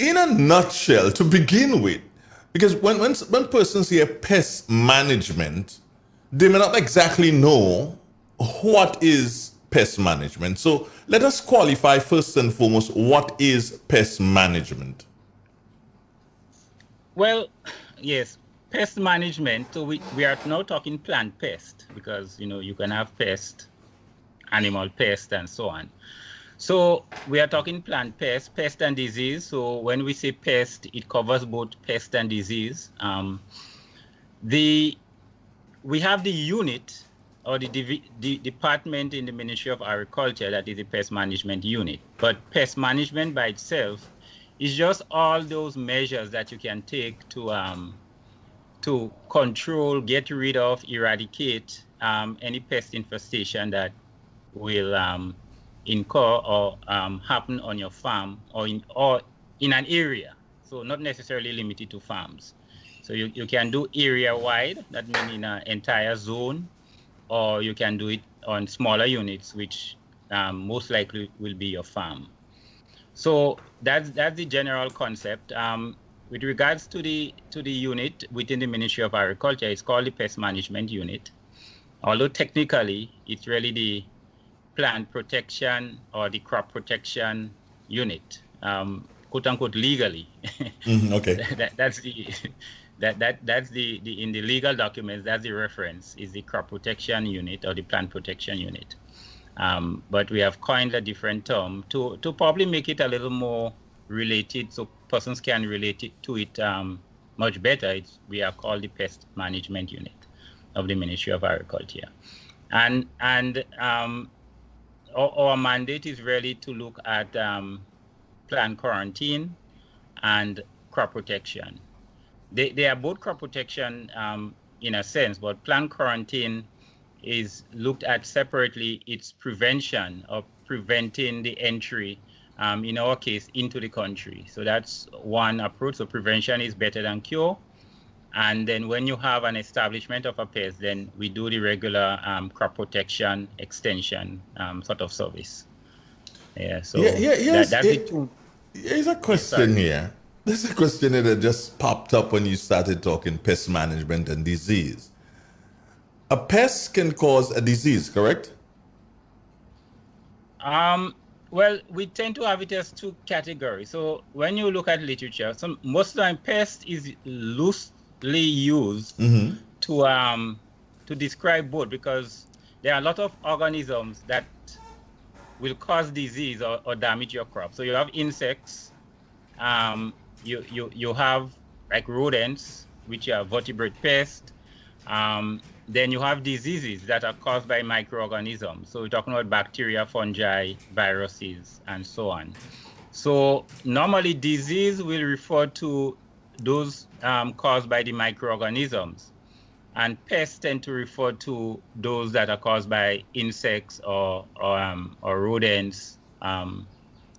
in a nutshell, to begin with, because when persons hear pest management, they may not exactly know what is pest management. So let us qualify first and foremost, what is pest management? Well, yes, pest management. So we are now talking plant pest because you can have pest, animal pest, and so on. So we are talking plant pest and disease. So when we say pest, it covers both pest and disease. We have the unit or the department in the Ministry of Agriculture that is the Pest Management Unit. But pest management by itself is just all those measures that you can take to control, get rid of, eradicate any pest infestation that will incur or happen on your farm or in an area. So not necessarily limited to farms. So you can do area-wide, that means in an entire zone, or you can do it on smaller units, which most likely will be your farm. So that's the general concept. With regards to the unit within the Ministry of Agriculture, it's called the Pest Management Unit. Although technically, it's really the plant protection or the crop protection unit, quote unquote legally. Okay. That's the in the legal documents, that's the reference, is the crop protection unit or the plant protection unit. But we have coined a different term to probably make it a little more related so persons can relate it to it much better. We are called the Pest Management Unit of the Ministry of Agriculture. And our mandate is really to look at plant quarantine and crop protection. They are both crop protection in a sense, but plant quarantine is looked at separately. It's prevention or preventing the entry, in our case, into the country. So that's one approach. So prevention is better than cure. And then when you have an establishment of a pest, then we do the regular crop protection extension sort of service. Yeah, so that's the two. Here's a question here. There's a question here that just popped up when you started talking pest management and disease. A pest can cause a disease, correct? Well, we tend to have it as two categories. So when you look at literature, most of the time pest is loosely used to describe both, because there are a lot of organisms that will cause disease or damage your crop. So you have insects, you have like rodents, which are vertebrate pests. Then you have diseases that are caused by microorganisms. So we're talking about bacteria, fungi, viruses, and so on. So normally disease will refer to those caused by the microorganisms, and pests tend to refer to those that are caused by insects or rodents,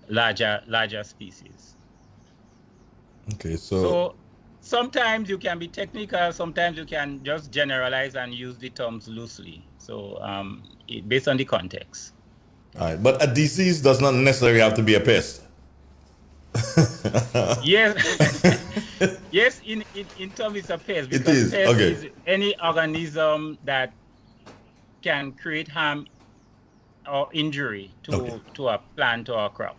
larger species. Okay, so sometimes you can be technical, sometimes you can just generalize and use the terms loosely. So based on the context. All right, but a disease does not necessarily have to be a pest. Yes, yes. In terms, it's a pest. It is. Pest Okay. is any organism that can create harm or injury to a plant or a crop.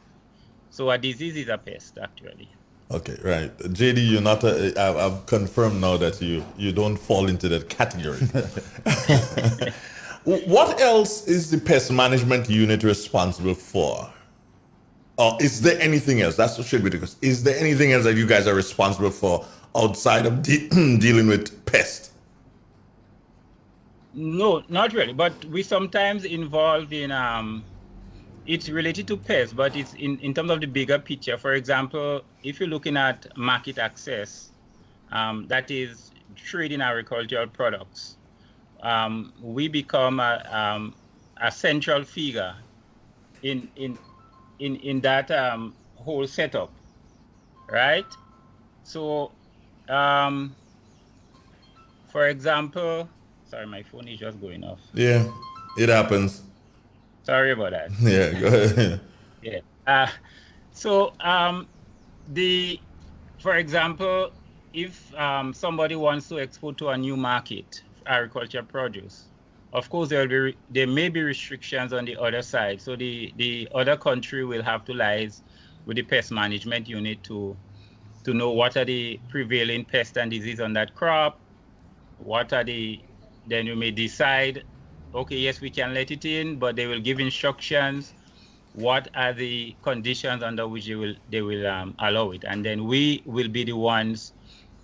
So a disease is a pest, actually. Okay, right. JD, you're not. I've confirmed now that you don't fall into that category. What else is the pest management unit responsible for? Or is there anything else? That's what should be the question. Is there anything else that you guys are responsible for outside of dealing with pests? No, not really. But we sometimes involve in it's related to pests, but it's in terms of the bigger picture. For example, if you're looking at market access, that is trade in agricultural products, we become a central figure in that whole setup, right? So, for example, sorry, my phone is just going off. Yeah, it happens. Sorry about that. Yeah, go ahead. Yeah. So For example, if somebody wants to export to a new market, agriculture produce, of course there may be restrictions on the other side. So the other country will have to liaise with the pest management unit to know what are the prevailing pests and disease on that crop. Then you may decide, okay, yes, we can let it in, but they will give instructions. What are the conditions under which they will allow it? And then we will be the ones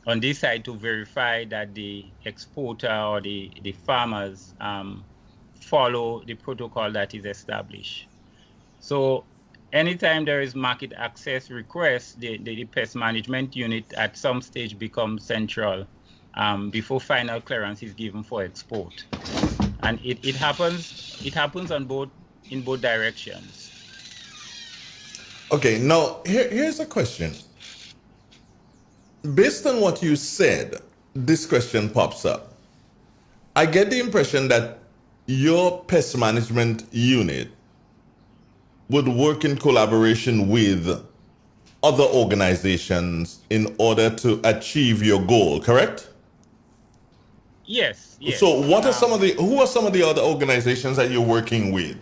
on this side to verify that the exporter or the farmers follow the protocol that is established. So anytime there is market access requests, the pest management unit at some stage becomes central before final clearance is given for export. And it happens in both directions. Okay, now here's a question. Based on what you said, this question pops up. I get the impression that your pest management unit would work in collaboration with other organizations in order to achieve your goal, correct? Yes. So who are some of the other organizations that you're working with?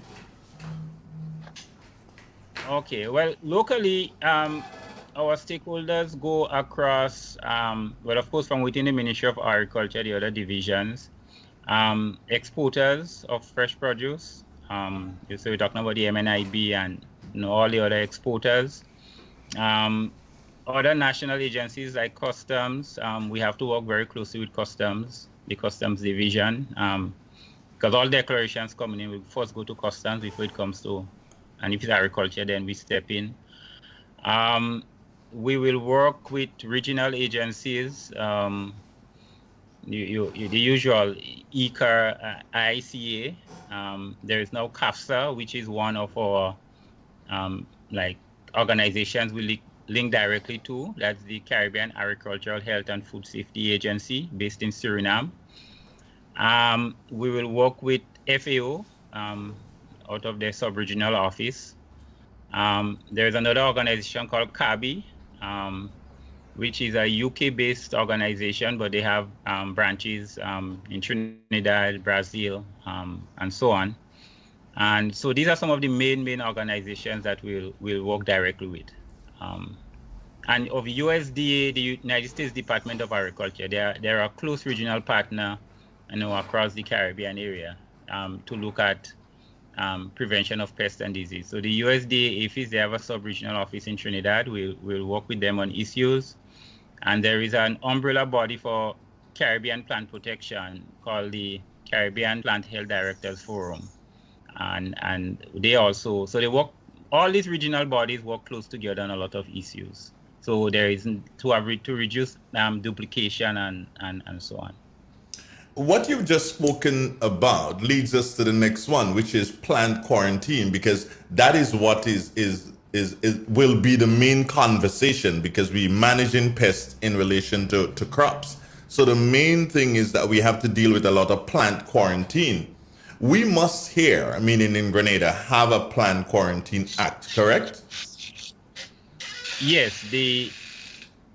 Okay, well, locally, our stakeholders go across, well, of course, from within the Ministry of Agriculture, the other divisions, exporters of fresh produce. So we're talking about the MNIB and all the other exporters. Other national agencies like Customs, we have to work very closely with Customs, the Customs division, because all declarations coming in, we first go to Customs before it comes to, and if it's agriculture, then we step in. We will work with regional agencies, the usual ICAR, ICA. There is now CAFSA, which is one of our organizations we link directly to. That's the Caribbean Agricultural Health and Food Safety Agency based in Suriname. We will work with FAO out of their sub-regional office. There's another organization called CABI, which is a UK-based organization, but they have branches in Trinidad, Brazil, and so on. And so these are some of the main organizations that we'll work directly with. And of USDA, the United States Department of Agriculture, they're a close regional partner, across the Caribbean area to look at prevention of pests and disease. So the USDA, if they have a sub-regional office in Trinidad, we'll work with them on issues. And there is an umbrella body for Caribbean plant protection called the Caribbean Plant Health Directors Forum. And they also, so they work, all these regional bodies work close together on a lot of issues. So there is to reduce duplication and so on. What you've just spoken about leads us to the next one, which is plant quarantine, because that is what will be the main conversation, because we're managing pests in relation to crops. So the main thing is that we have to deal with a lot of plant quarantine. We must here, meaning in Grenada, have a Plant Quarantine Act, correct? Yes, the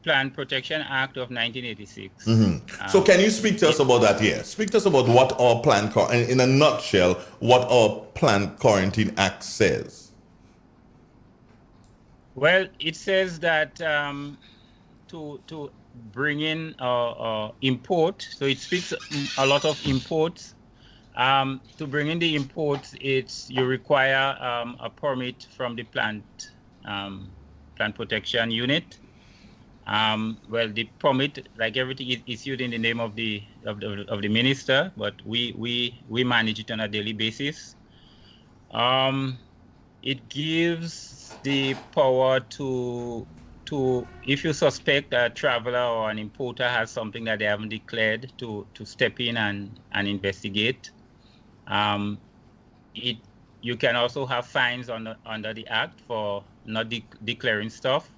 Plant Protection Act of 1986. So can you speak to us about that here? Speak to us about what our in a nutshell, what our Plant Quarantine Act says. Well, it says that to bring in import, so it speaks a lot of imports. To bring in the imports, you require a permit from the plant protection unit. Well, the permit, like everything, is issued in the name of the minister, but we manage it on a daily basis. It gives the power to if you suspect a traveler or an importer has something that they haven't declared, to step in and investigate. You can also have fines under the Act for not declaring stuff.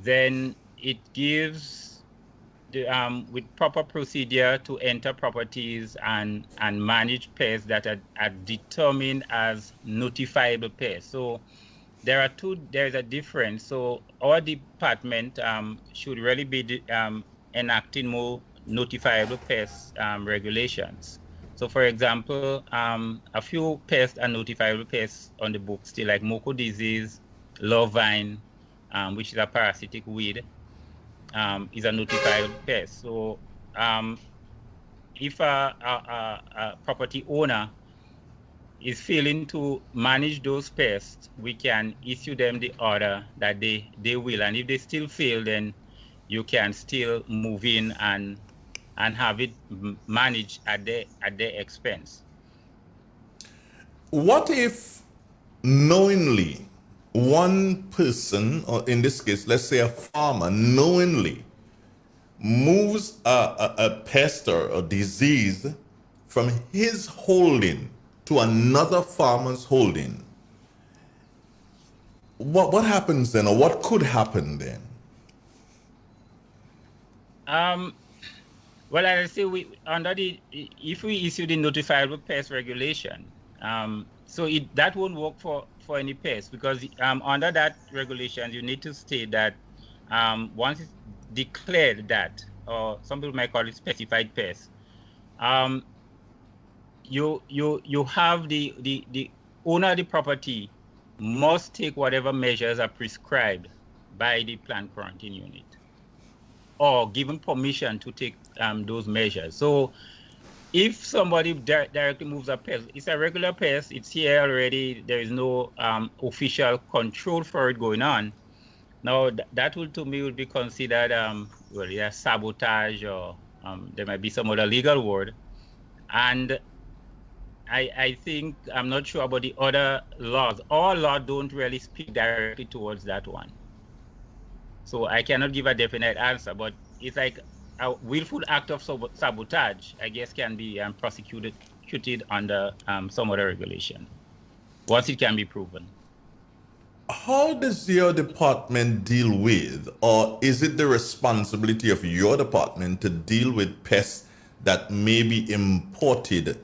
Then it gives with proper procedure to enter properties and manage pests that are determined as notifiable pests. So there's a difference. So our department should really be enacting more notifiable pest regulations. So for example, a few pests are notifiable pests on the book still, like Moko disease, love vine, which is a parasitic weed, is a notifiable pest. So if a property owner is failing to manage those pests, we can issue them the order that they will. And if they still fail, then you can still move in and have it managed at their expense. What if knowingly one person, or in this case, let's say a farmer, knowingly moves a pest or a disease from his holding to another farmer's holding? What happens then, or what could happen then? Well, as I say, if we issue the notifiable pest regulation, so that won't work for any pest, because under that regulation you need to state that once it's declared that, or some people might call it specified pest, you have the owner of the property must take whatever measures are prescribed by the plant quarantine unit, or given permission to take those measures. So if somebody directly moves a pest, it's a regular pest, it's here already, there is no official control for it going on. Now that will, to me, would be considered well, yeah, sabotage, or there might be some other legal word. And I think, I'm not sure about the other laws. Our law don't really speak directly towards that one. So I cannot give a definite answer, but it's like a willful act of sabotage, I guess, can be prosecuted under some other regulation, once it can be proven. How does your department deal with, or is it the responsibility of your department to deal with pests that may be imported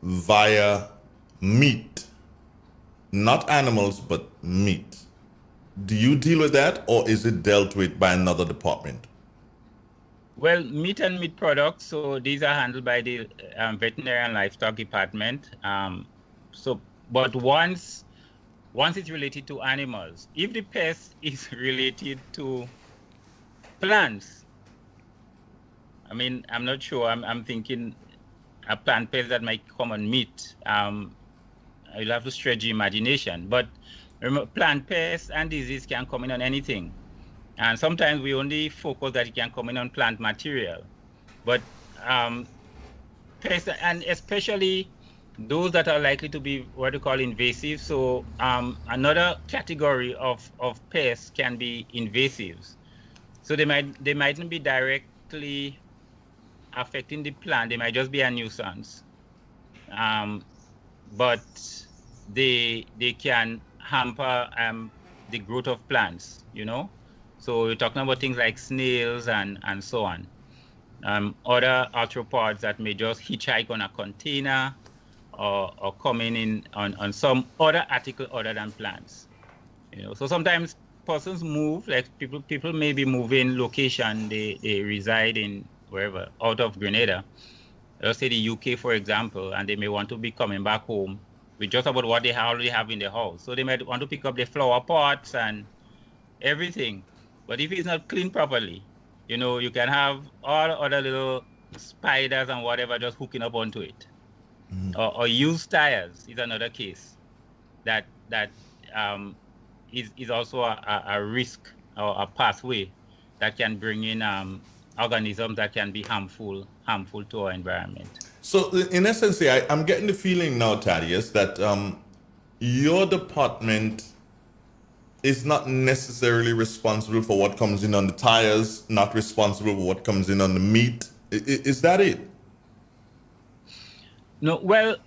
via meat? Not animals, but meat. Do you deal with that, or is it dealt with by another department? Well, meat and meat products, so these are handled by the veterinary and livestock department. But once it's related to animals, if the pest is related to plants, I mean, I'm not sure. I'm thinking a plant pest that might come on meat. You'll have to stretch your imagination. But remember, plant pests and disease can come in on anything. And sometimes we only focus that it can come in on plant material. But pests, and especially those that are likely to be what we call invasive. So another category of pests can be invasives. So they mightn't be directly affecting the plant. They might just be a nuisance. But they can hamper the growth of plants, you know. So we're talking about things like snails and so on. Other arthropods that may just hitchhike on a container, or coming in on some other article other than plants. You know, so sometimes persons move, like people may be moving location, they reside in wherever, out of Grenada, let's say the UK, for example, and they may want to be coming back home with just about what they already have in the house. So they might want to pick up the flower pots and everything. But if it's not cleaned properly, you know, you can have all other little spiders and whatever just hooking up onto it. Or used tires is another case that is also a risk, or a pathway that can bring in organisms that can be harmful to our environment. So in essence, I'm getting the feeling now, Thaddues, that your department is not necessarily responsible for what comes in on the tires, not responsible for what comes in on the meat. Is that it? No, well,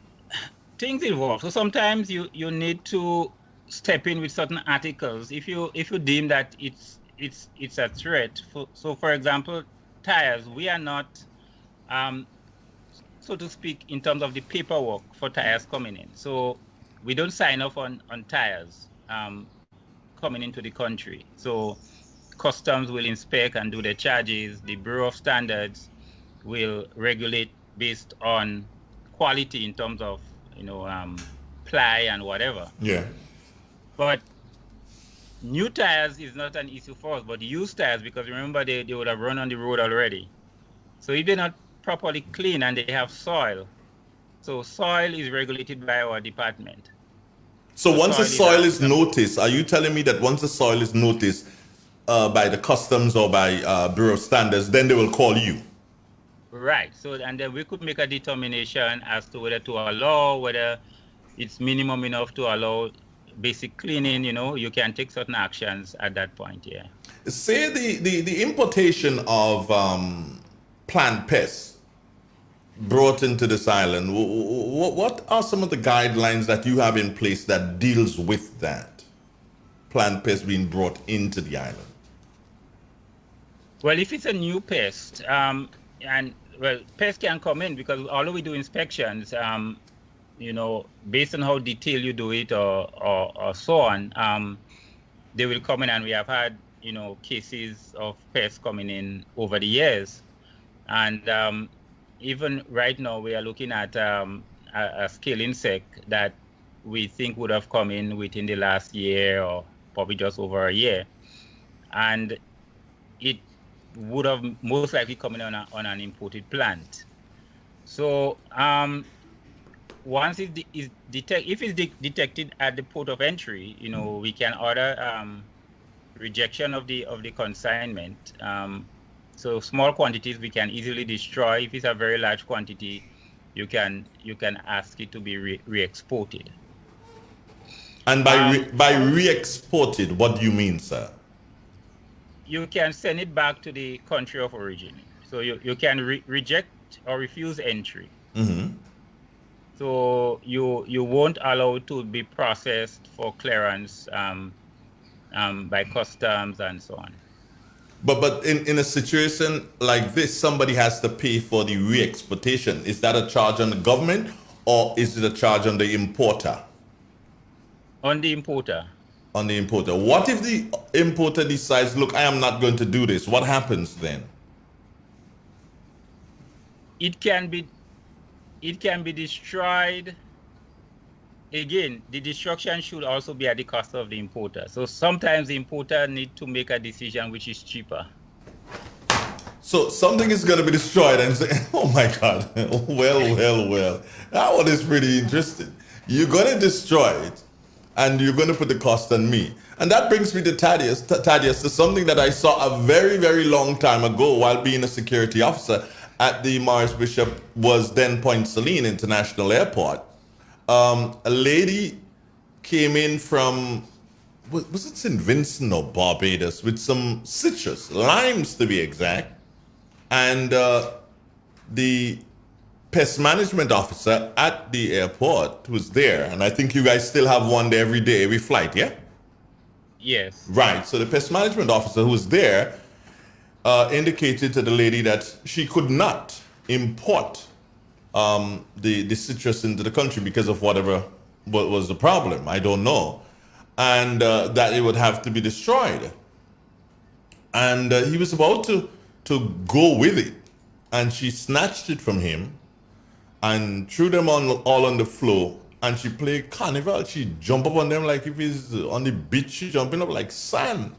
things evolve. So sometimes you need to step in with certain articles if you deem that it's a threat. So for example, tires, we are not, so to speak, in terms of the paperwork for tires coming in. So we don't sign off on tires. coming into the country. So customs will inspect and do their charges. The Bureau of Standards will regulate based on quality in terms of, ply and whatever. Yeah. But new tires is not an issue for us, but used tires, because remember they would have run on the road already. So if they're not properly clean and they have soil, so soil is regulated by our department. So once the soil is noticed, are you telling me that once the soil is noticed by the customs or by Bureau of Standards, then they will call you? Right. So, and then we could make a determination as to whether to allow, whether it's minimum enough to allow basic cleaning. You can take certain actions at that point. Yeah. Say the importation of plant pests brought into this island, what are some of the guidelines that you have in place that deals with that plant pest being brought into the island? Well, if it's a new pest, pests can come in because although we do inspections, based on how detailed you do it or so on, they will come in, and we have had, cases of pests coming in over the years. And even right now, we are looking at a scale insect that we think would have come in within the last year or probably just over a year. And it would have most likely come in on an imported plant. So once if it's detected at the port of entry, we can order rejection of the consignment. So small quantities we can easily destroy. If it's a very large quantity, you can ask it to be re-exported. And by re-exported, what do you mean, sir? You can send it back to the country of origin. So you can reject or refuse entry. Mm-hmm. So you won't allow it to be processed for clearance by customs and so on. But in a situation like this, somebody has to pay for the re-exportation. Is that a charge on the government, or is it a charge on the importer? On the importer. On the importer. What if the importer decides, look, I am not going to do this? What happens then? It can be destroyed. Again, the destruction should also be at the cost of the importer. So sometimes the importer need to make a decision which is cheaper. So something is going to be destroyed and say, oh my God, well. That one is pretty interesting. You're going to destroy it and you're going to put the cost on me. And that brings me to Thaddues, to something that I saw a very, very long time ago while being a security officer at the Morris Bishop was then Point Saline International Airport. A lady came in from, was it St. Vincent or Barbados, with some citrus, limes to be exact. And the pest management officer at the airport was there. And I think you guys still have one there every flight, yeah? Yes. Right. So the pest management officer who was there indicated to the lady that she could not import the citrus into the country because of what was the problem. I don't know. And that it would have to be destroyed. And he was about to go with it. And she snatched it from him and threw them all on the floor. And she played carnival. She jumped up on them like if he's on the beach, she jumping up like sand.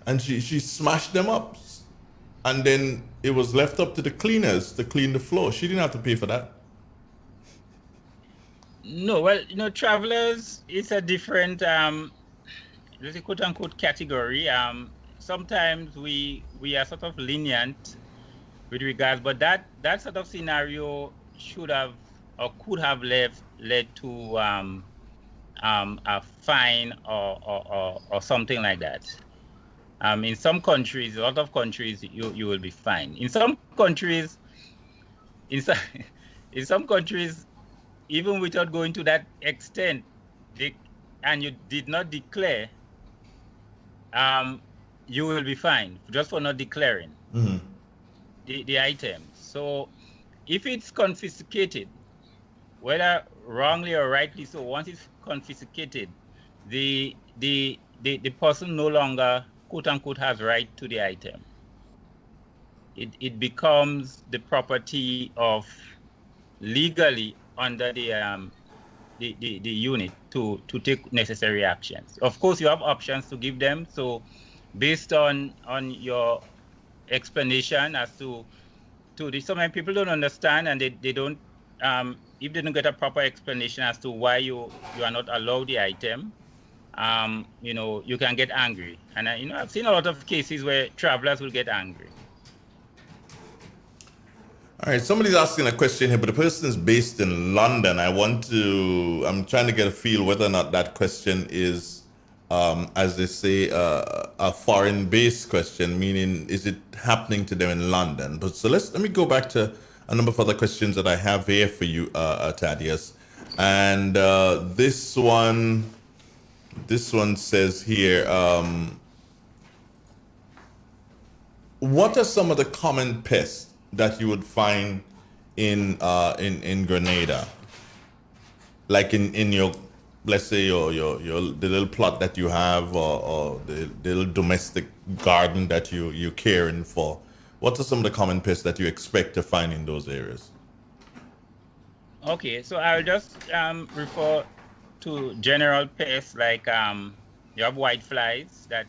And she smashed them up. And then it was left up to the cleaners to clean the floor. She didn't have to pay for that. No, well, travelers, it's a different, let's say, quote unquote category. Sometimes we are sort of lenient with regards, but that sort of scenario should have or could have led to a fine or something like that. In some countries, a lot of countries, you will be fined. In some countries, even without going to that extent, and you did not declare, you will be fined just for not declaring the items. So if it's confiscated, whether wrongly or rightly so, once it's confiscated, the person no longer, quote unquote, has right to the item. It becomes the property of legally under the unit to take necessary actions. Of course, you have options to give them. So based on your explanation as to this, so many people don't understand, and they don't, if they don't get a proper explanation as to why you are not allowed the item, you know, you can get angry. And you know, I've seen a lot of cases where travelers will get angry. All right, somebody's asking a question here, but the person is based in London. I'm trying to get a feel whether or not that question is, as they say, a foreign-based question, meaning is it happening to them in London? But so let me go back to a number of other questions that I have here for you, Thaddues. And this one says here, what are some of the common pests that you would find in Grenada, like in your, let's say your the little plot that you have, or the little domestic garden that you're caring for? What are some of the common pests that you expect to find in those areas? Okay, so I'll just refer to general pests, like you have white flies that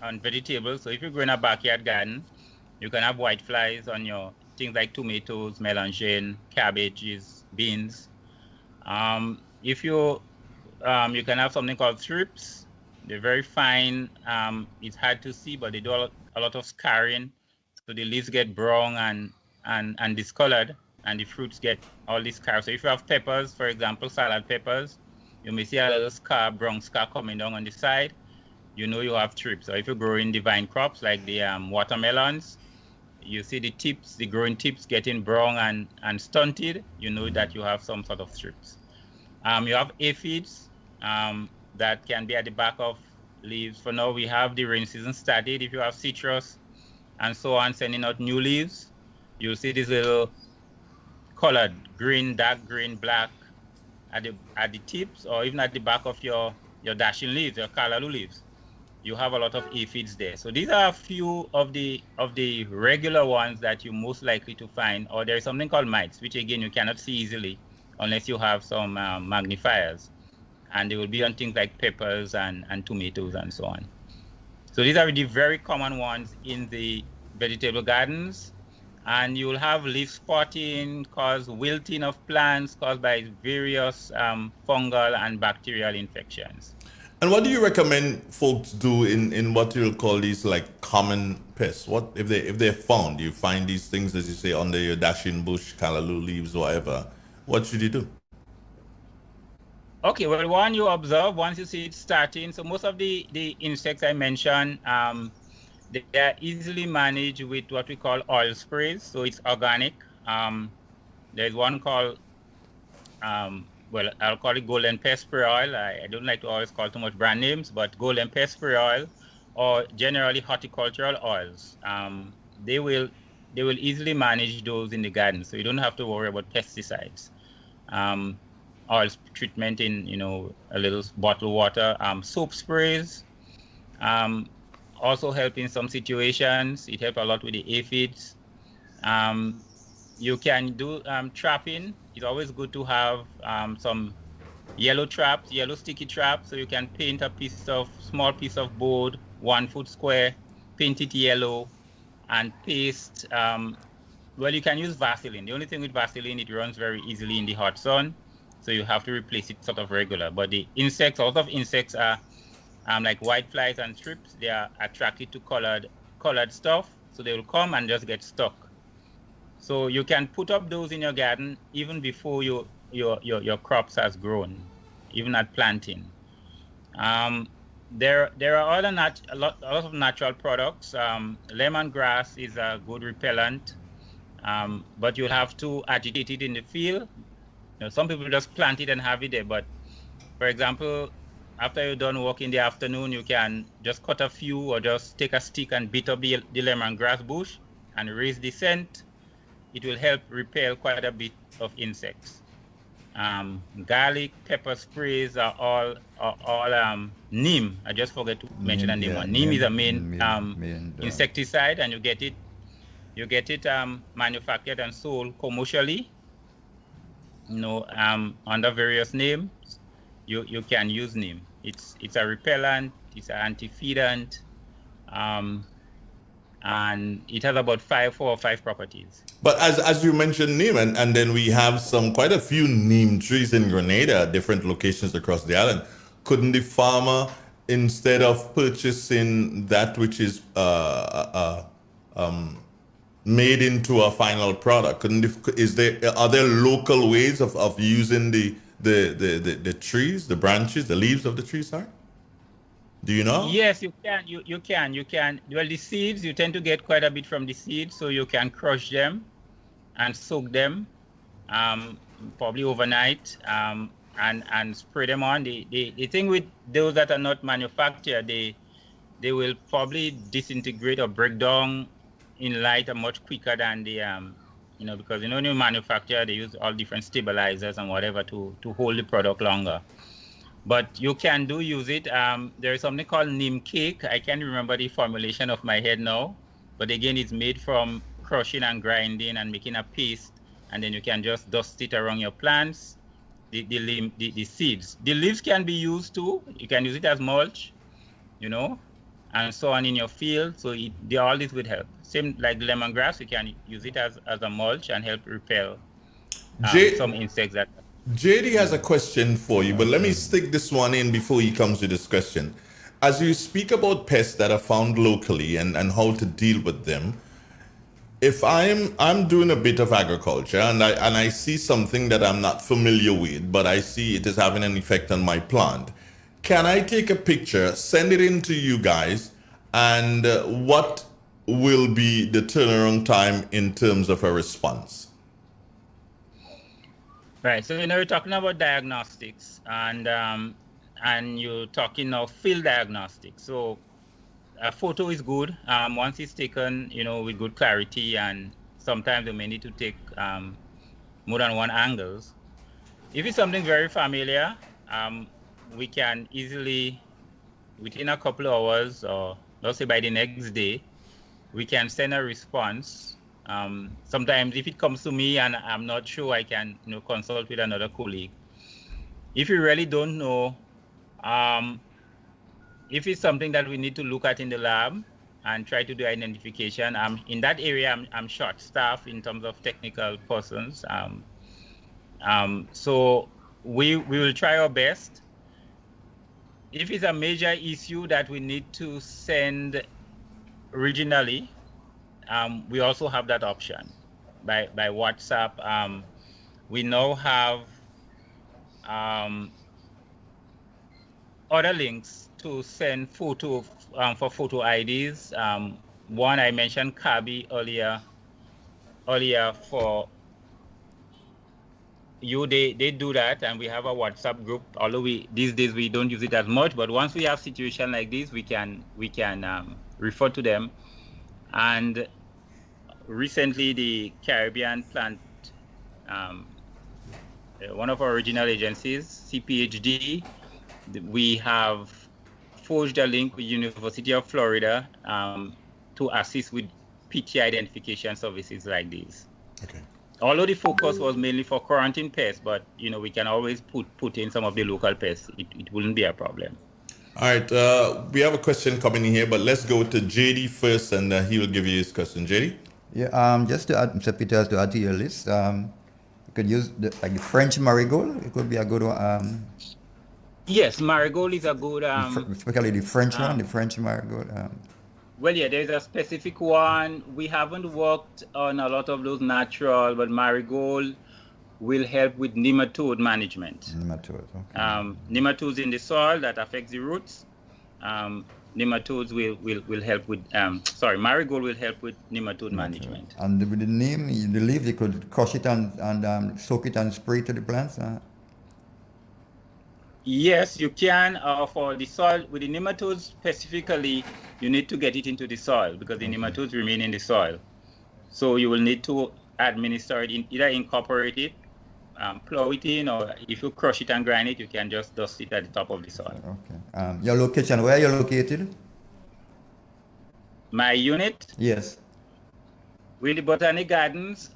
on vegetables. So if you grow in a backyard garden, you can have white flies on your things like tomatoes, melange, cabbages, beans. If you can have something called thrips. They're very fine. It's hard to see, but they do a lot of scarring. So the leaves get brown and discolored, and the fruits get all these scars. So if you have peppers, for example, salad peppers, you may see a little scar, brown scar coming down on the side. You know you have thrips. So if you grow in the vine crops like the watermelons, you see the tips, the growing tips getting brown and stunted, you know that you have some sort of thrips. You have aphids that can be at the back of leaves. For now, we have the rain season started. If you have citrus and so on, sending out new leaves, you'll see this little colored green, dark green, black at the tips, or even at the back of your dashing leaves, your callaloo leaves. You have a lot of aphids there. So these are a few of the regular ones that you're most likely to find. Or there is something called mites, which again you cannot see easily unless you have some magnifiers. And they will be on things like peppers and tomatoes and so on. So these are the very common ones in the vegetable gardens. And you'll have leaf spotting, wilting of plants caused by various fungal and bacterial infections. And what do you recommend folks do in what you'll call these like common pests? What if they're found? You find these things, as you say, under your dashing bush, callaloo leaves, whatever. What should you do? Okay, well, one, you observe once you see it starting. So most of the insects I mentioned, they are easily managed with what we call oil sprays. So it's organic. There's one called well, I'll call it golden pest spray oil. I don't like to always call too much brand names, but golden pest spray oil, or generally horticultural oils. They will easily manage those in the garden, so you don't have to worry about pesticides. Oil treatment in, you know, a little bottled water. Soap sprays also help in some situations. It helps a lot with the aphids. You can do trapping. It's always good to have some yellow traps, yellow sticky traps. So you can paint a small piece of board, 1 foot square, paint it yellow, and paste. Well, you can use Vaseline. The only thing with Vaseline, it runs very easily in the hot sun, so you have to replace it sort of regular. But the insects, a lot of insects are like whiteflies and thrips. They are attracted to colored stuff, so they will come and just get stuck. So you can put up those in your garden even before your crops has grown, even at planting. There are a lot of natural products. Lemongrass is a good repellent, but you'll have to agitate it in the field. You know, some people just plant it and have it there, but for example, after you're done work in the afternoon, you can just cut a few or just take a stick and beat up the lemongrass bush and raise the scent. It will help repel quite a bit of insects. garlic, pepper sprays are all Neem. I just forgot to mention the name one. Neem is a main insecticide, and you get it manufactured and sold commercially. Under various names. You can use Neem. It's a repellent. It's an anti-feedant, and it has about 4 or 5 properties. But as you mentioned Neem, and then we have quite a few Neem trees in Grenada at different locations across the island. Couldn't the farmer, instead of purchasing that which is made into a final product, are there local ways of using the trees, the branches, the leaves of the trees, sir? Do you know? Yes, you can. You can. Well, the seeds, you tend to get quite a bit from the seeds, so you can crush them and soak them, probably overnight, and spray them on. The thing with those that are not manufactured, they will probably disintegrate or break down in light much quicker than the because when you manufacture, they use all different stabilizers and whatever to hold the product longer. But you can use it. There is something called Neem cake. I can't remember the formulation of my head now, but again, it's made from crushing and grinding and making a paste, and then you can just dust it around your plants. The seeds, the leaves can be used too. You can use it as mulch, and so on in your field. So all this would help. Same like lemongrass, you can use it as a mulch and help repel some insects that. JD has a question for you, but let me stick this one in before he comes to this question. As you speak about pests that are found locally and how to deal with them, if I'm doing a bit of agriculture and I see something that I'm not familiar with, but I see it is having an effect on my plant, can I take a picture, send it in to you guys, and what will be the turnaround time in terms of a response? Right. So you're talking about diagnostics, and you're talking of field diagnostics. So a photo is good once it's taken, with good clarity, and sometimes you may need to take more than one angles. If it's something very familiar, we can easily, within a couple of hours, or let's say by the next day, we can send a response. Sometimes if it comes to me and I'm not sure, I can consult with another colleague. If you really don't know, if it's something that we need to look at in the lab and try to do identification, in that area I'm short-staffed in terms of technical persons. So we will try our best. If it's a major issue that we need to send regionally, we also have that option by WhatsApp. We now have other links to send photo for photo IDs. One I mentioned Kabi earlier for you. They do that, and we have a WhatsApp group. Although these days we don't use it as much, but once we have situation like this, we can refer to them. And recently, the Caribbean Plant, one of our regional agencies, CPHD, we have forged a link with University of Florida to assist with PT identification services like these. Okay. Although the focus was mainly for quarantine pests, but we can always put in some of the local pests. It wouldn't be a problem. All right, we have a question coming in here, but let's go to JD first, and he will give you his question. JD? Yeah, just to add, Mr. Peter, to add to your list, you could use the French marigold. It could be a good one. Yes, marigold is a good. Especially the French one, the French marigold. Well, yeah, there's a specific one. We haven't worked on a lot of those natural, but marigold will help with nematode management. Nematodes, okay. Nematodes in the soil that affects the roots. Nematodes will help with, marigold will help with nematode management. And with the neem, the leaf, you could crush it and soak it and spray to the plants? Yes, you can. For the soil, with the nematodes specifically, you need to get it into the soil because the nematodes remain in the soil. So you will need to administer it, either incorporate it plow it in, or if you crush it and grind it, you can just dust it at the top of the soil. Okay. Your location, where you're located? My unit? Yes. We're the Botanic Gardens,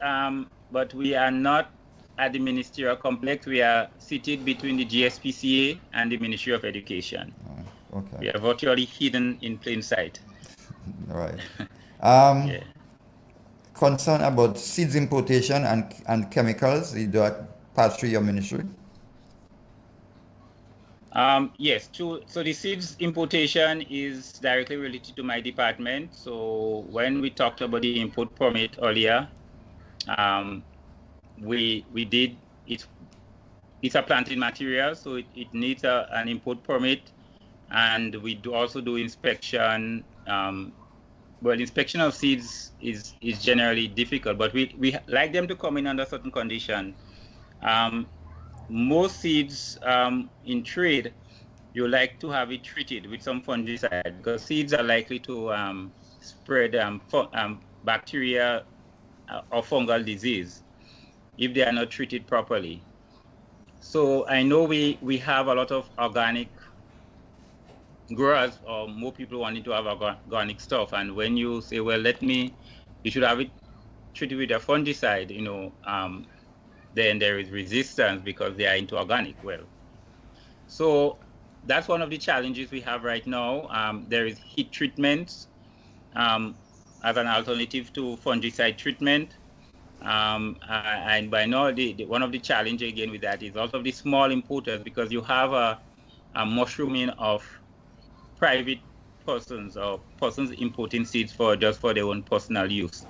but we are not at the ministerial complex. We are seated between the GSPCA and the Ministry of Education. Okay. We are virtually hidden in plain sight. All right. Yeah. Concern about seeds importation and chemicals, do that pass through your ministry? Yes, so the seeds importation is directly related to my department. So when we talked about the import permit earlier, we did it. It's a planting material, so it needs an import permit, and we also do inspection. Well, inspection of seeds is generally difficult, but we like them to come in under certain conditions. Most seeds in trade, you like to have it treated with some fungicide, because seeds are likely to spread bacteria or fungal disease if they are not treated properly. So I know we have a lot of organic growers, or more people wanting to have organic stuff, and when you say, well, you should have it treated with a fungicide, then there is resistance because they are into organic. Well, so that's one of the challenges we have right now. There is heat treatment as an alternative to fungicide treatment. And by now, one of the challenges again with that is also the small importers, because you have a mushrooming of private persons or persons importing seeds just for their own personal use.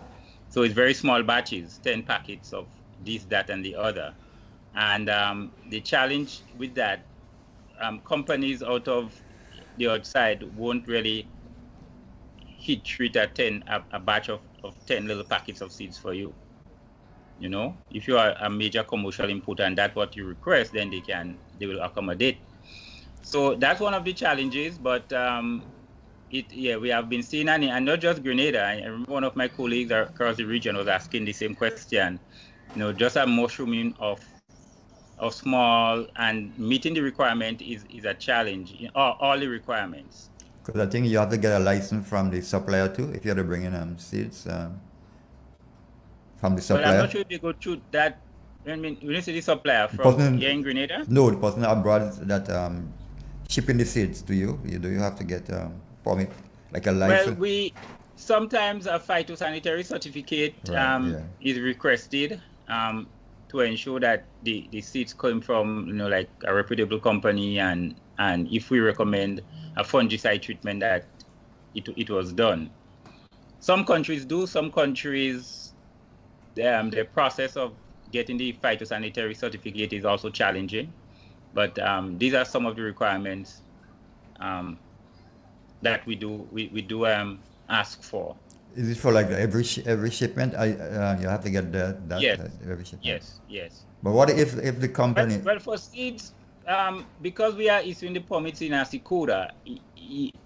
So it's very small batches, 10 packets of this, that, and the other. And the challenge with that, companies out of the outside won't really heat treat a batch of 10 little packets of seeds for you. If you are a major commercial importer and that's what you request, then they will accommodate. So that's one of the challenges, but we have been seeing, and not just Grenada. I remember one of my colleagues across the region was asking the same question. Just a mushrooming of small, and meeting the requirement is a challenge. All the requirements. Because I think you have to get a license from the supplier too, if you have to bring in seeds from the supplier. But I'm not sure if they go through that. I mean, when you say the supplier from here in Grenada? No, the person abroad that shipping the seeds to you. Do you have to get permit, like a license? Well, we sometimes a phytosanitary certificate is requested to ensure that the seeds come from like a reputable company, and if we recommend a fungicide treatment, that it was done. Some countries do. Some countries, the process of getting the phytosanitary certificate is also challenging. But these are some of the requirements that we do ask for. Is it for like every shipment? You have to get that yes. Every shipment. Yes. But what if the company? Well, for seeds, because we are issuing the permits in Asikuda,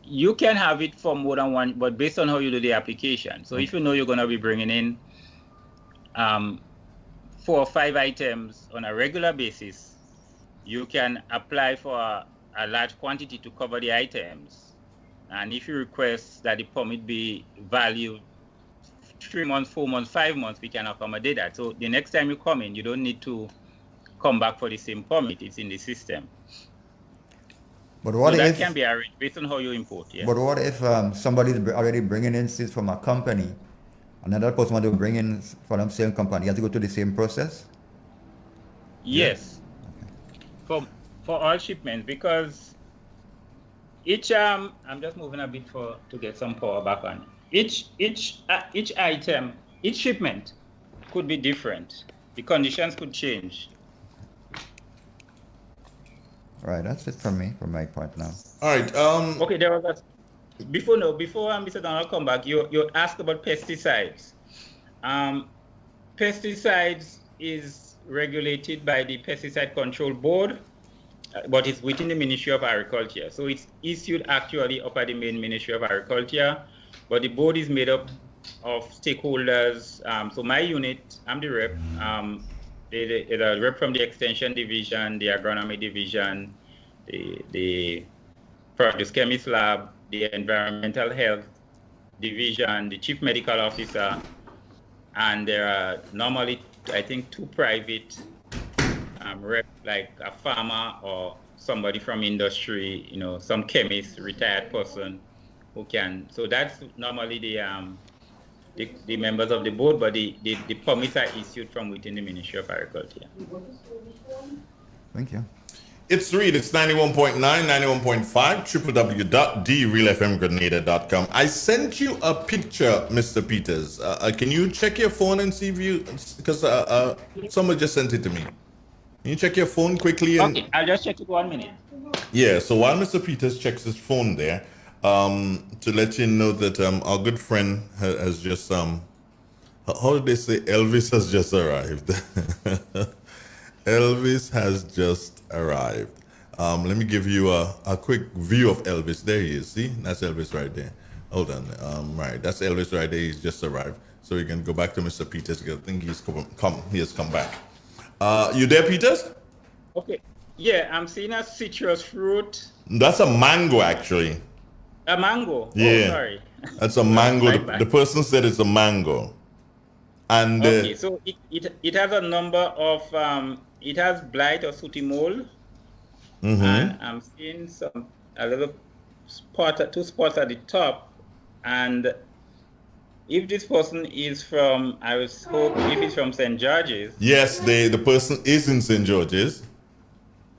you can have it for more than one, but based on how you do the application. So if you know you're going to be bringing in 4 or 5 items on a regular basis, you can apply for a large quantity to cover the items. And if you request that the permit be valued 3 months, 4 months, 5 months, we can accommodate that. So the next time you come in, you don't need to come back for the same permit. It's in the system. But what so if that can be arranged based on how you import? Yeah. But what if somebody's already bringing in seeds from a company, another person wants to bring in for the same company? You have to go through the same process? Yes. Okay. For all shipments, because each I'm just moving a bit to get some power back on. Each item, each shipment could be different. The conditions could change. Right, that's it from me, from my part now. All right. Okay, there was before Mr. Donald come back, you asked about pesticides. Pesticides is regulated by the Pesticide Control Board, but it's within the Ministry of Agriculture. So it's issued actually up at the main Ministry of Agriculture, but the board is made up of stakeholders. So my unit, I'm the rep, the rep from the Extension Division, the Agronomy Division, the Produce Chemist Lab, the Environmental Health Division, the Chief Medical Officer, and there are normally, I think, 2 private rep, like a farmer or somebody from industry, you know, some chemist, retired person who can. So that's normally the members of the board, but the permits are issued from within the Ministry of Agriculture. Thank you. It's Reed. It's 91.9, 91.5, www.therealfmgrenada.com. I sent you a picture, Mr. Peters. Can you check your phone and see if you, because someone just sent it to me. Can you check your phone quickly? And, okay, I'll just check it 1 minute. Yeah, so while Mr. Peters checks his phone there, to let you know that our good friend has just, how did they say? Elvis has just arrived. Elvis has just arrived. Let me give you a quick view of Elvis. There he is. See, that's Elvis right there. Hold on. Right, that's Elvis right there. He's just arrived. So we can go back to Mr. Peters because I think he has come back. You there, Peters? Okay. Yeah, I'm seeing a citrus fruit. That's a mango, actually. A mango? Yeah. Oh, sorry. That's a mango. The person said it's a mango. And okay, so it has a number of it has blight or sooty mold. Mm-hmm. And I'm seeing a little spot, 2 spots at the top. And if this person is from, I was hoping if it's from St. George's. Yes, the person is in St. George's.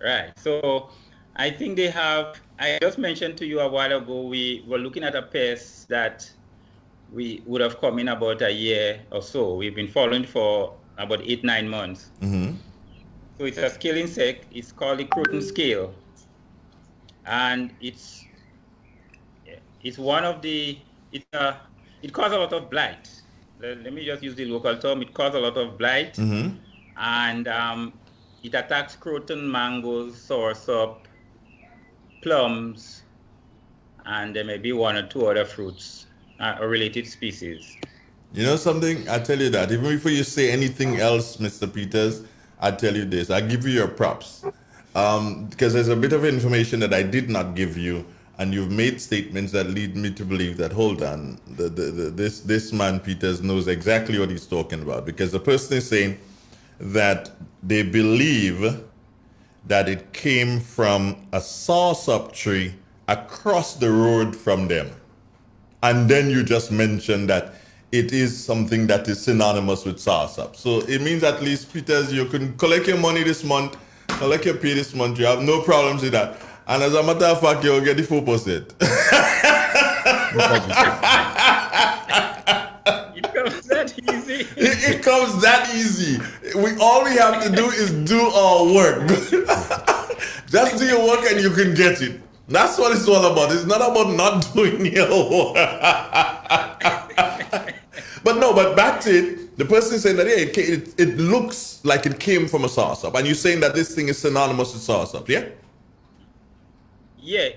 Right. So I think they have, I just mentioned to you a while ago, we were looking at a pest that we would have come in about a year or so. We've been following for about 8-9 months. Mm-hmm. So it's a scale insect. It's called the croton scale. And it's one of the, it causes a lot of blight. Let me just use the local term. It causes a lot of blight. Mm-hmm. And it attacks croton, mangoes, soursop, plums, and there may be 1 or 2 other fruits or related species. You know something? I tell you that. Even before you say anything else, Mr. Peters, I tell you this. I give you your props. Because there's a bit of information that I did not give you, and you've made statements that lead me to believe that, hold on, this man, Peters, knows exactly what he's talking about. Because the person is saying that they believe that it came from a soursop tree across the road from them. And then you just mentioned that it is something that is synonymous with soursop. So it means at least, Peters, you can collect your money this month, collect your pay this month, you have no problems with that. And as a matter of fact, you'll get the 4%. It comes that easy. It comes that easy. All we have to do is do our work. Just do your work and you can get it. That's what it's all about. It's not about not doing your work. But back to it. The person is saying that it looks like it came from a soursop, and you're saying that this thing is synonymous with soursop, yeah? Yeah,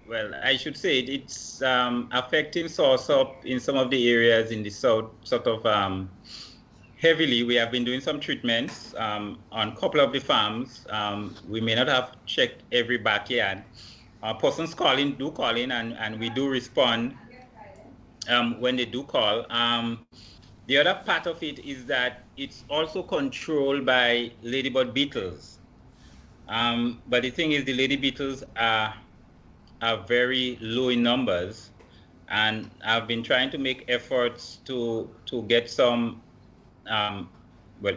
well, I should say it's affecting soursop in some of the areas in the south, sort of heavily. We have been doing some treatments on a couple of the farms. We may not have checked every backyard. Persons do call in, and we do respond when they do call. The other part of it is that it's also controlled by ladybird beetles. But the thing is, the lady beetles are very low in numbers, and I've been trying to make efforts to get some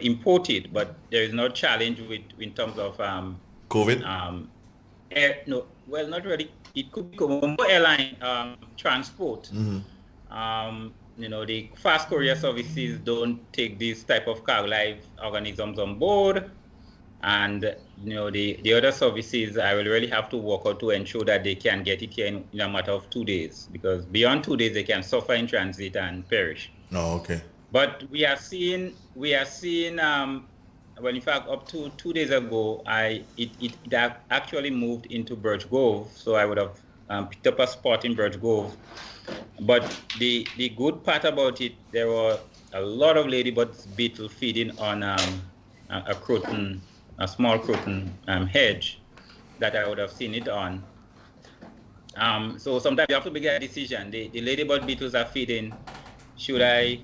imported, but there is no challenge in terms of COVID. No, well, not really. It could be more airline transport. Mm-hmm. The fast courier services don't take this type of live organisms on board. And the other services, I will really have to work out to ensure that they can get it here in a matter of 2 days, because beyond 2 days they can suffer in transit and perish. Oh, okay. But we are seeing well, in fact, up to 2 days ago, it actually moved into Birch Grove, so I would have picked up a spot in Birch Grove. But the good part about it, there were a lot of ladybug beetle feeding on a croton, a small croton hedge that I would have seen it on. So sometimes you have to make a decision. The ladybug beetles are feeding. Should I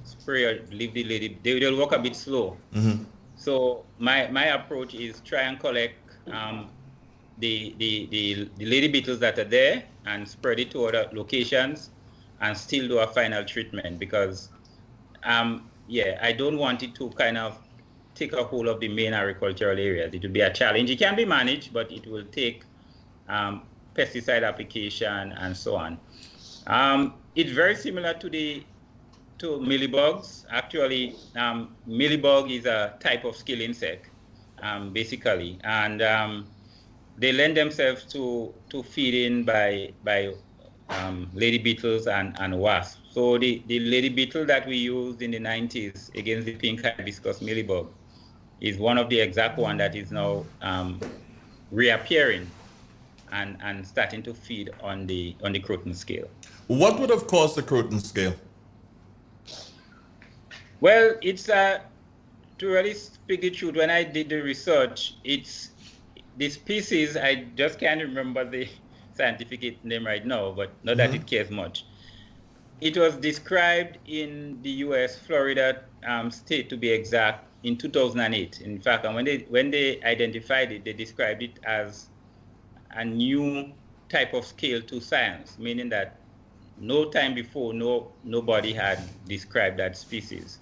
spray or leave the lady? They'll walk a bit slow. Mm-hmm. So my approach is try and collect the lady beetles that are there and spread it to other locations and still do a final treatment, because I don't want it to kind of take a hold of the main agricultural areas. It will be a challenge. It can be managed, but it will take pesticide application and so on. It's very similar to mealybugs. Actually, mealybug is a type of scale insect, basically, and they lend themselves to feeding by lady beetles and wasps. So the lady beetle that we used in the 90s against the pink hibiscus mealybug is one of the exact one that is now reappearing and starting to feed on the croton scale. What would have caused the croton scale? Well, it's to really speak the truth, when I did the research, it's the species, I just can't remember the scientific name right now, but not that it cares much. It was described in the U.S., Florida state to be exact, in 2008. In fact, and when they identified it, they described it as a new type of scale to science, meaning that no time before, nobody had described that species.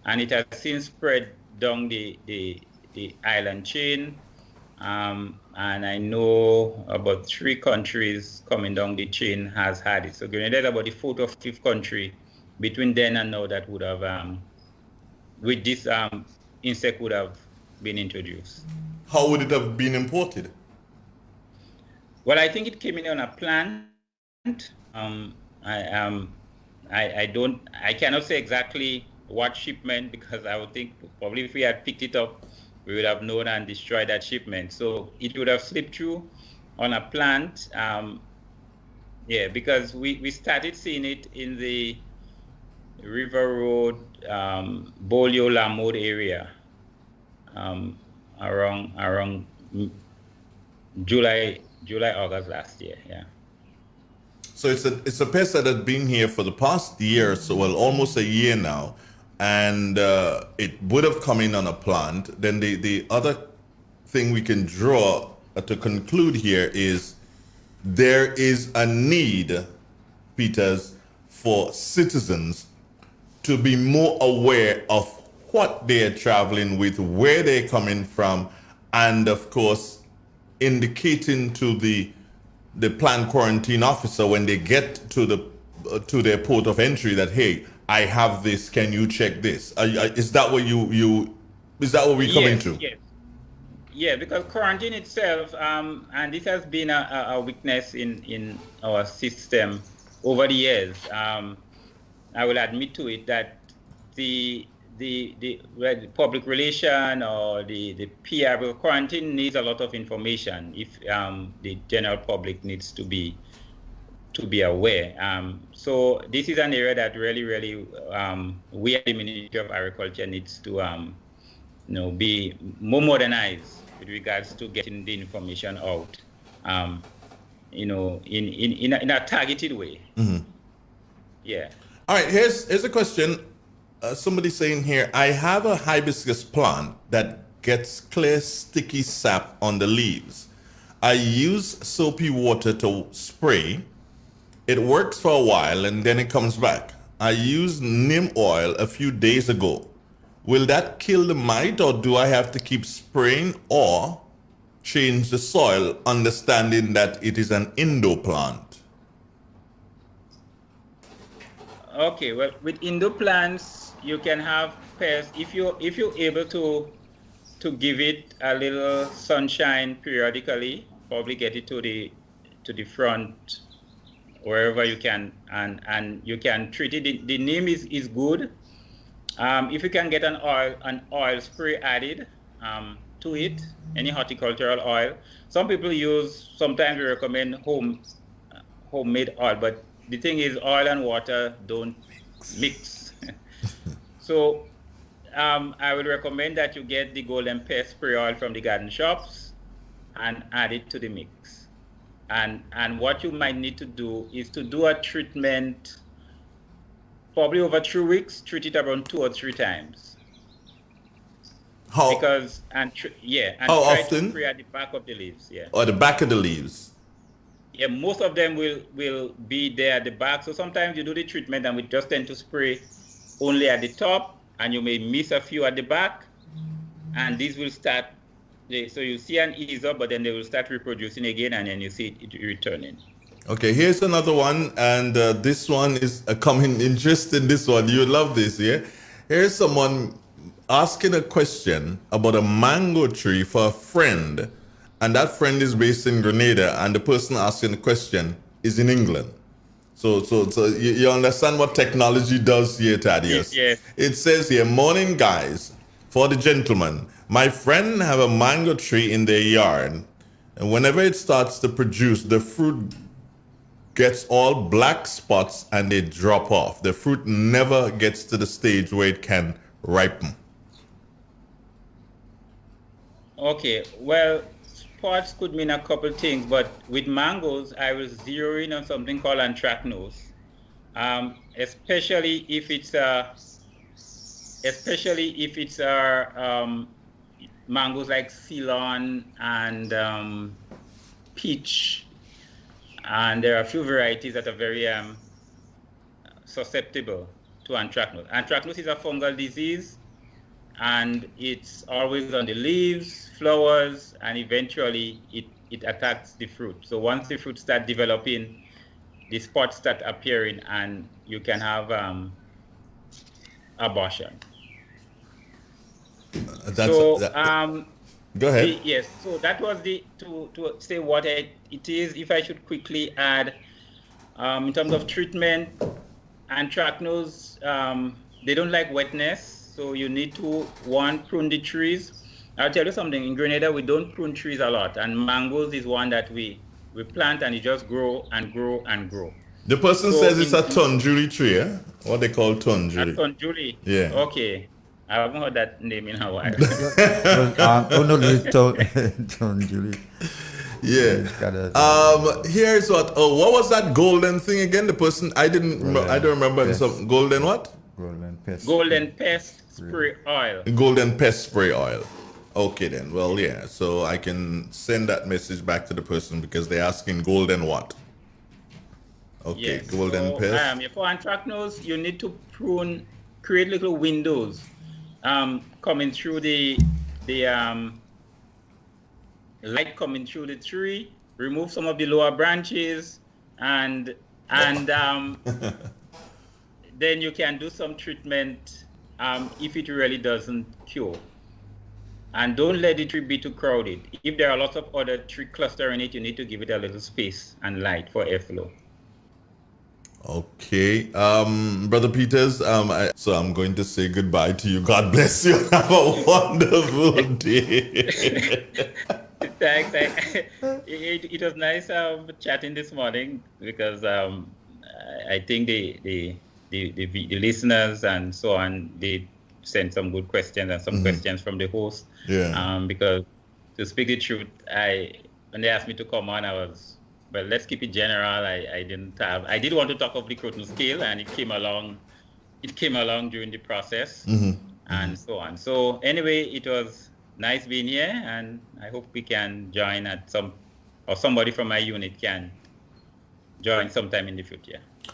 And it has since spread down the island chain. And I know about 3 countries coming down the chain has had it. So Grenada is about the 4th or 5th country between then and now that would have, with this insect would have been introduced. How would it have been imported? Well, I think it came in on a plant. I cannot say exactly what shipment, because I would think probably if we had picked it up, we would have known and destroyed that shipment. So it would have slipped through on a plant. Because we started seeing it in the River Road, Bolio Lamode area around July, August last year. Yeah. So it's a pest that has been here for the past year, so well, almost a year now, and it would have come in on a plant. Then the other thing we can draw to conclude here is there is a need, Peters, for citizens to be more aware of what they are traveling with, where they're coming from, and of course, indicating to the plant quarantine officer when they get to their port of entry that, hey, I have this, can you check this? Is that what is that what we're coming to? Yes. Yeah, because quarantine itself, and this has been a weakness in our system over the years. I will admit to it that the public relation or the PR, because quarantine needs a lot of information if the general public needs to be aware. So this is an area that really we at the Ministry of Agriculture needs to be more modernized with regards to getting the information out, in a targeted way. Mm-hmm. Yeah. All right, here's a question. Somebody saying here, I have a hibiscus plant that gets clear sticky sap on the leaves. I use soapy water to spray. It works for a while and then it comes back. I used neem oil a few days ago. Will that kill the mite, or do I have to keep spraying or change the soil, understanding that it is an indoor plant? Okay, well, with indoor plants, you can have pests if you're able to give it a little sunshine periodically. Probably get it to the front wherever you can, and you can treat it. The neem is good. If you can get an oil spray added to it, any horticultural oil. Some people sometimes we recommend homemade oil, but the thing is oil and water don't mix. So I would recommend that you get the Golden Pest spray oil from the garden shops and add it to the mix. And what you might need to do is to do a treatment probably over 3 weeks, treat it around 2 or 3 times. How? Because, and how try often? to spray at the back of the leaves, yeah. Or the back of the leaves? Yeah, most of them will be there at the back. So sometimes you do the treatment and we just tend to spray only at the top, and you may miss a few at the back, and these will start, so you see an ease up, but then they will start reproducing again, and then you see it returning. Okay, here's another one, and this one is a common interest in this one. You love this, yeah? Here's someone asking a question about a mango tree for a friend, and that friend is based in Grenada, and the person asking the question is in England. So you understand what technology does here, Thaddeus? Yes. It says here, morning guys, for the gentleman, my friend have a mango tree in their yard, and whenever it starts to produce, the fruit gets all black spots and they drop off. The fruit never gets to the stage where it can ripen. Okay, well, spots could mean a couple things, but with mangoes, I was zeroing on something called anthracnose, especially if it's mangoes like Ceylon and peach, and there are a few varieties that are very susceptible to anthracnose. Anthracnose is a fungal disease, and it's always on the leaves, flowers, and eventually it attacks the fruit. So once the fruit start developing, the spots start appearing, and you can have abortion. Go ahead. Yes, so that was to say what it is. If I should quickly add, in terms of treatment, anthracnose, they don't like wetness. So you need to, prune the trees. I'll tell you something, in Grenada, we don't prune trees a lot, and mangoes is one that we plant and it just grow and grow and grow. The person says it's a Thaddues tree, eh? What they call Thaddues. A Thaddues? Yeah. Okay. I haven't heard that name in a while. Thaddues. Yeah. Here's what was that golden thing again? The person, I don't remember. Some golden what? Golden Pest spray oil. Golden Pest spray oil. Okay then. Well, yeah. So I can send that message back to the person because they're asking golden what? Okay, yes. Golden Pest. For anthracnose, you need to create little windows coming through the light coming through the tree. Remove some of the lower branches, and then you can do some treatment if it really doesn't cure. And don't let the tree be too crowded. If there are lots of other tree cluster in it, you need to give it a little space and light for airflow. Okay, Brother Peters, so I'm going to say goodbye to you. God bless you. Have a wonderful day. Thanks. It was nice chatting this morning because I think the listeners and so on, they sent some good questions and some questions from the host. Yeah. Because to speak the truth, when they asked me to come on, I was, well, let's keep it general. I did want to talk of the Croton scale, and it came along during the process and so on. So anyway, it was nice being here, and I hope we can join somebody from my unit can join sometime in the future.